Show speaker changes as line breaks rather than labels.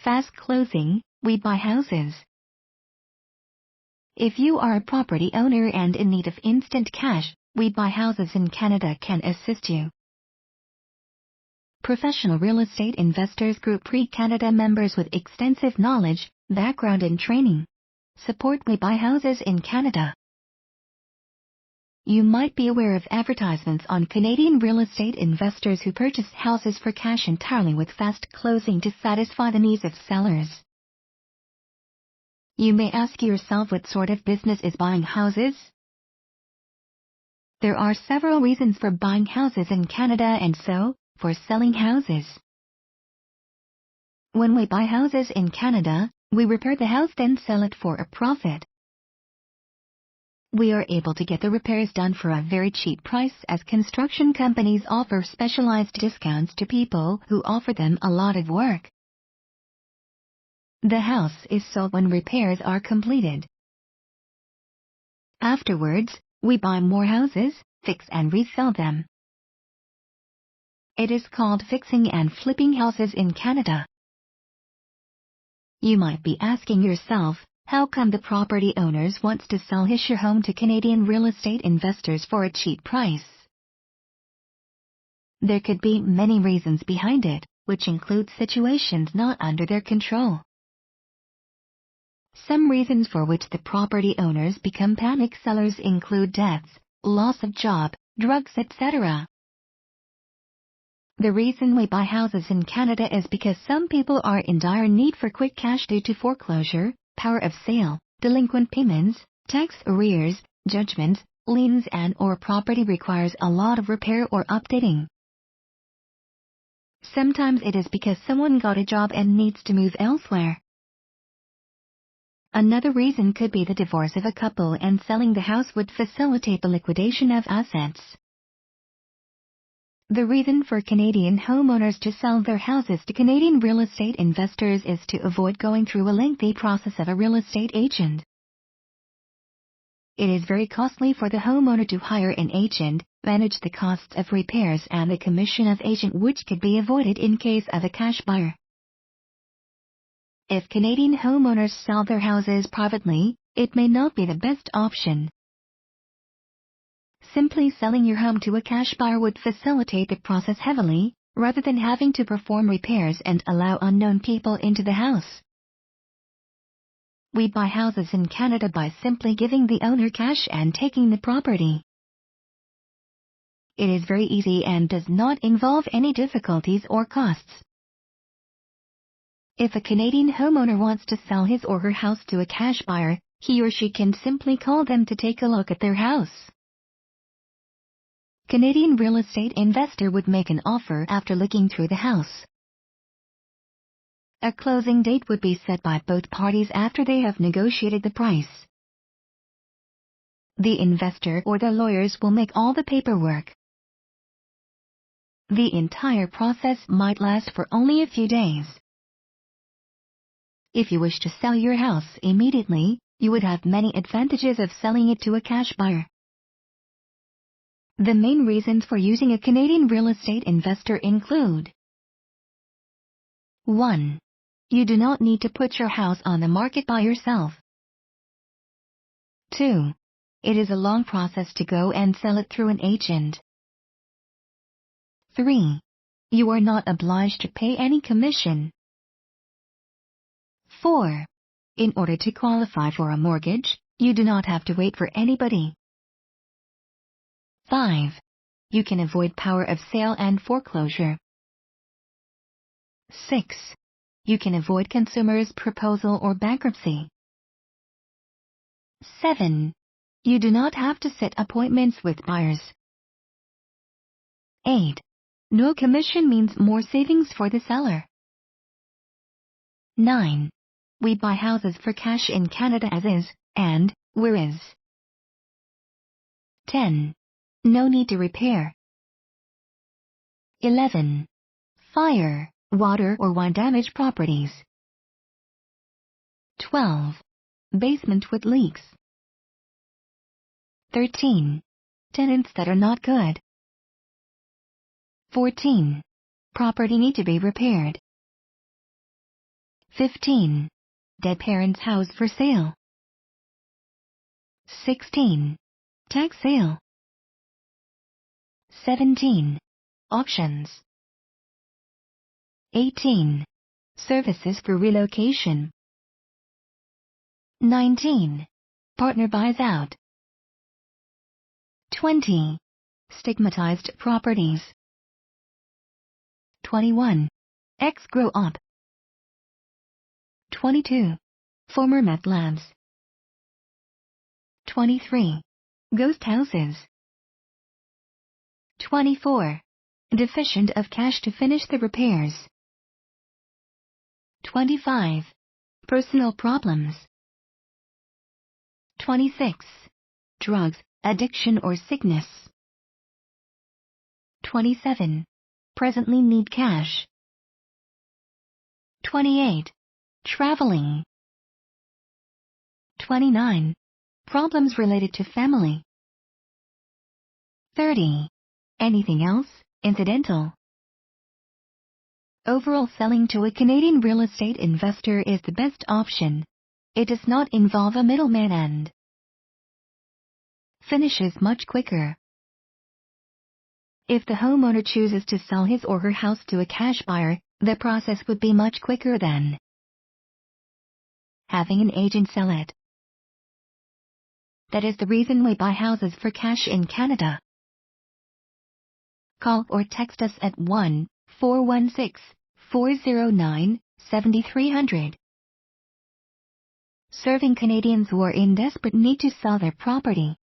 fast closing, we buy houses. If you are a property owner and in need of instant cash, We Buy Houses in Canada can assist you. Professional Real Estate Investors Group Pre-Canada members with extensive knowledge, background and training. Support We Buy Houses in Canada. You might be aware of advertisements on Canadian real estate investors who purchase houses for cash entirely with fast closing to satisfy the needs of sellers. You may ask yourself what sort of business is buying houses? There are several reasons for buying houses in Canada and so, for selling houses. When we buy houses in Canada, we repair the house then sell it for a profit. We are able to get the repairs done for a very cheap price as construction companies offer specialized discounts to people who offer them a lot of work. The house is sold when repairs are completed. Afterwards, we buy more houses, fix and resell them. It is called fixing and flipping houses in Canada. You might be asking yourself, how come the property owners wants to sell his home to Canadian real estate investors for a cheap price? There could be many reasons behind it, which include situations not under their control. Some reasons for which the property owners become panic sellers include deaths, loss of job, drugs, etc. The reason we buy houses in Canada is because some people are in dire need for quick cash due to foreclosure, power of sale, delinquent payments, tax arrears, judgments, liens and/or property requires a lot of repair or updating. Sometimes it is because someone got a job and needs to move elsewhere. Another reason could be the divorce of a couple and selling the house would facilitate the liquidation of assets. The reason for Canadian homeowners to sell their houses to Canadian real estate investors is to avoid going through a lengthy process of a real estate agent. It is very costly for the homeowner to hire an agent, manage the costs of repairs and the commission of agent, which could be avoided in case of a cash buyer. If Canadian homeowners sell their houses privately, it may not be the best option. Simply selling your home to a cash buyer would facilitate the process heavily, rather than having to perform repairs and allow unknown people into the house. We buy houses in Canada by simply giving the owner cash and taking the property. It is very easy and does not involve any difficulties or costs. If a Canadian homeowner wants to sell his or her house to a cash buyer, he or she can simply call them to take a look at their house. Canadian real estate investor would make an offer after looking through the house. A closing date would be set by both parties after they have negotiated the price. The investor or the lawyers will make all the paperwork. The entire process might last for only a few days. If you wish to sell your house immediately, you would have many advantages of selling it to a cash buyer. The main reasons for using a Canadian real estate investor include: 1. You do not need to put your house on the market by yourself. 2. It is a long process to go and sell it through an agent. 3. You are not obliged to pay any commission. 4. In order to qualify for a mortgage, you do not have to wait for anybody. 5. You can avoid power of sale and foreclosure. 6. You can avoid consumer's proposal or bankruptcy. 7. You do not have to set appointments with buyers. 8. No commission means more savings for the seller. 9. We buy houses for cash in Canada as is, and where is. 10. No need to repair. 11. Fire, water or wind damage properties. 12. Basement with leaks. 13. Tenants that are not good. 14. Property need to be repaired. 15. Dead parent's house for sale. 16. Tax sale. 17. Auctions. 18. Services for relocation. 19. Partner buys out. 20. Stigmatized properties. 21. Ex grow up. 22. Former meth labs. 23. Ghost houses. 24. Deficient of cash to finish the repairs. 25. Personal problems. 26. Drugs, addiction or sickness. 27. Presently need cash. 28. Traveling. 29. Problems related to family. 30. Anything else, incidental. Overall, selling to a Canadian real estate investor is the best option. It does not involve a middleman and finishes much quicker. If the homeowner chooses to sell his or her house to a cash buyer, the process would be much quicker than having an agent sell it. That is the reason we buy houses for cash in Canada. Call or text us at 1-416-409-7300. Serving Canadians who are in desperate need to sell their property.